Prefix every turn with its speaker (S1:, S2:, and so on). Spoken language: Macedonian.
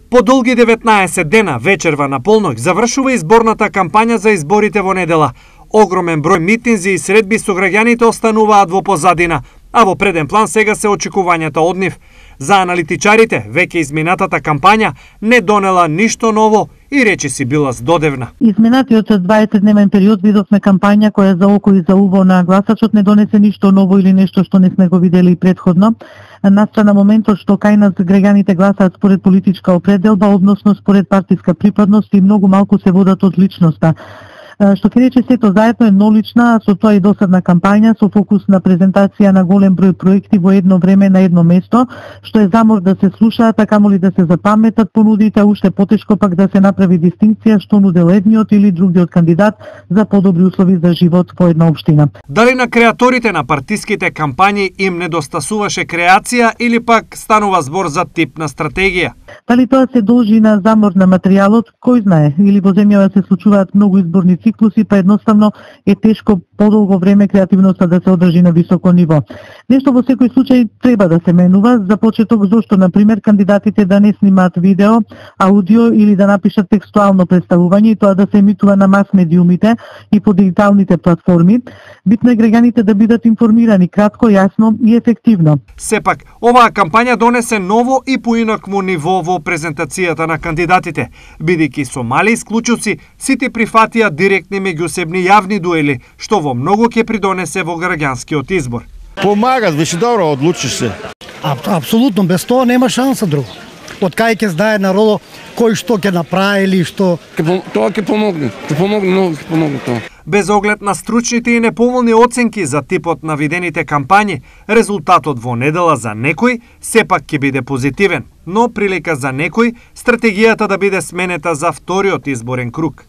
S1: По долги 19 дена, вечерва на полноќ, завршува изборната кампања за изборите во недела. Огромен број митинзи и средби со граѓаните остануваат во позадина, а во преден план сега се очекувањата од нив. За аналитичарите, веќе изминатата кампања не донела ништо ново и речиси била здодевна.
S2: Изминатиот 20-дневен период видовме кампања која за око и за уво на гласачот не донесе ништо ново или нешто што не сме го видели и претходно. Настрана моментот што кај нас граѓаните гласаат според политичка определба, односно според партиска припадност и многу малку се водат од личноста. Што ќе рече сето заедно е еднолична, со тоа и досадна кампања со фокус на презентација на голем број проекти во едно време на едно место, што е замор да се слушаат, а камоли да се запаметат понудите, уште потешко пак да се направи дистинкција што нудел едниот или другиот кандидат за подобри услови за живот во една општина.
S1: Дали на креаторите на партиските кампањи им недостасуваше креација или пак станува збор за тип на стратегија?
S2: Дали тоа се должи на замор на материјалот, кој знае, или во земјава се случуваат многу изборни циклуси, па едноставно е тешко подолго време креативноста да се одржи на високо ниво. Нешто во секој случај треба да се менува, за почеток зошто, например, кандидатите да не снимаат видео, аудио или да напишат текстуално представување и тоа да се емитува на мас медиумите и по дигиталните платформи. Битно е граѓаните да бидат информирани кратко, јасно и ефективно.
S1: Сепак, оваа кампања донесе ново и поинакво ниво во презентацијата на кандидатите, бидејќи со мали исклучоци сите прифатија директни меѓусебни јавни дуели, што во многу ќе придонесе во граѓанскиот избор.
S3: Помагат, више добро, одлучиш се.
S4: Апсолутно, без тоа нема шанса друго. Од кај ќе знае народот кој што ќе направи или што.
S3: Тоа ќе помогне, многу ќе помогне тоа.
S1: Без оглед на стручните и неповолни оценки за типот на видените кампањи, резултатот во недела за некој сепак ќе биде позитивен, но прилика за некој стратегијата да биде сменета за вториот изборен круг.